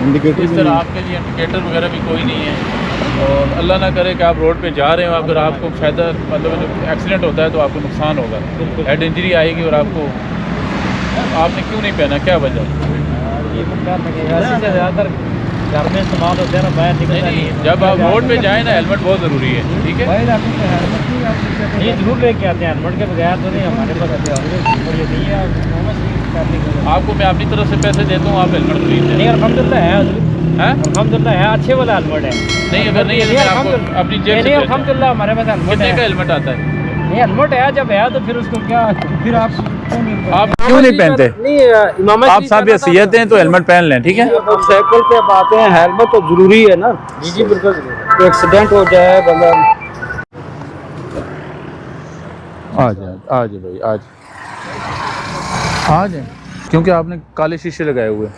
Indicator इस तरह आपके लिए इंडिकेटर वगैरह भी कोई नहीं है। और अल्लाह ना करे कि आप रोड पे जा रहे हो, अगर आपको फ़ायदा मतलब एक्सीडेंट होता है तो आपको नुकसान होगा, हेड इंजरी आएगी। और आपको आपने क्यों नहीं पहना, क्या वजह? ज़्यादातर घर में इस्तेमाल होते हैं ना, बाहर निकलता नहीं है। जब आप रोड पे जाएँ ना, हेलमेट बहुत ज़रूरी है, ठीक है? ये जरूर लेके आते हैं, हेलमेट के बगैर तो नहीं हमारे पास नहीं है। आपको मैं अपनी तरफ से पैसे देता हूँ, आप हेलमेट खरीद नहीं, लें। अल्हम्दुलिल्लाह है, हैं? अल्हम्दुलिल्लाह है, अच्छे वाला हेलमेट है। नहीं, अगर नहीं है तो मैं आपको अपनी जेब से नहीं, भेजता हूँ। अल्हम्दुलिल्लाह हमारे पास हेलमेट कितने है। का हेलमेट आता है? नहीं, हेलमेट है, जब है तो फिर उसको क्या, फिर आप क्यों नहीं पहनते? इमाम आप साहब ये सैयद हैं तो हेलमेट पहन लें, ठीक है? साइकिल पे अब आते हैं, हेलमेट तो जरूरी है ना। जी जी बिल्कुल जरूर। एक्सीडेंट हो जाए बंदा। आ जाए भाई, आ जाए, क्योंकि आपने काले शीशे लगाए हुए हैं।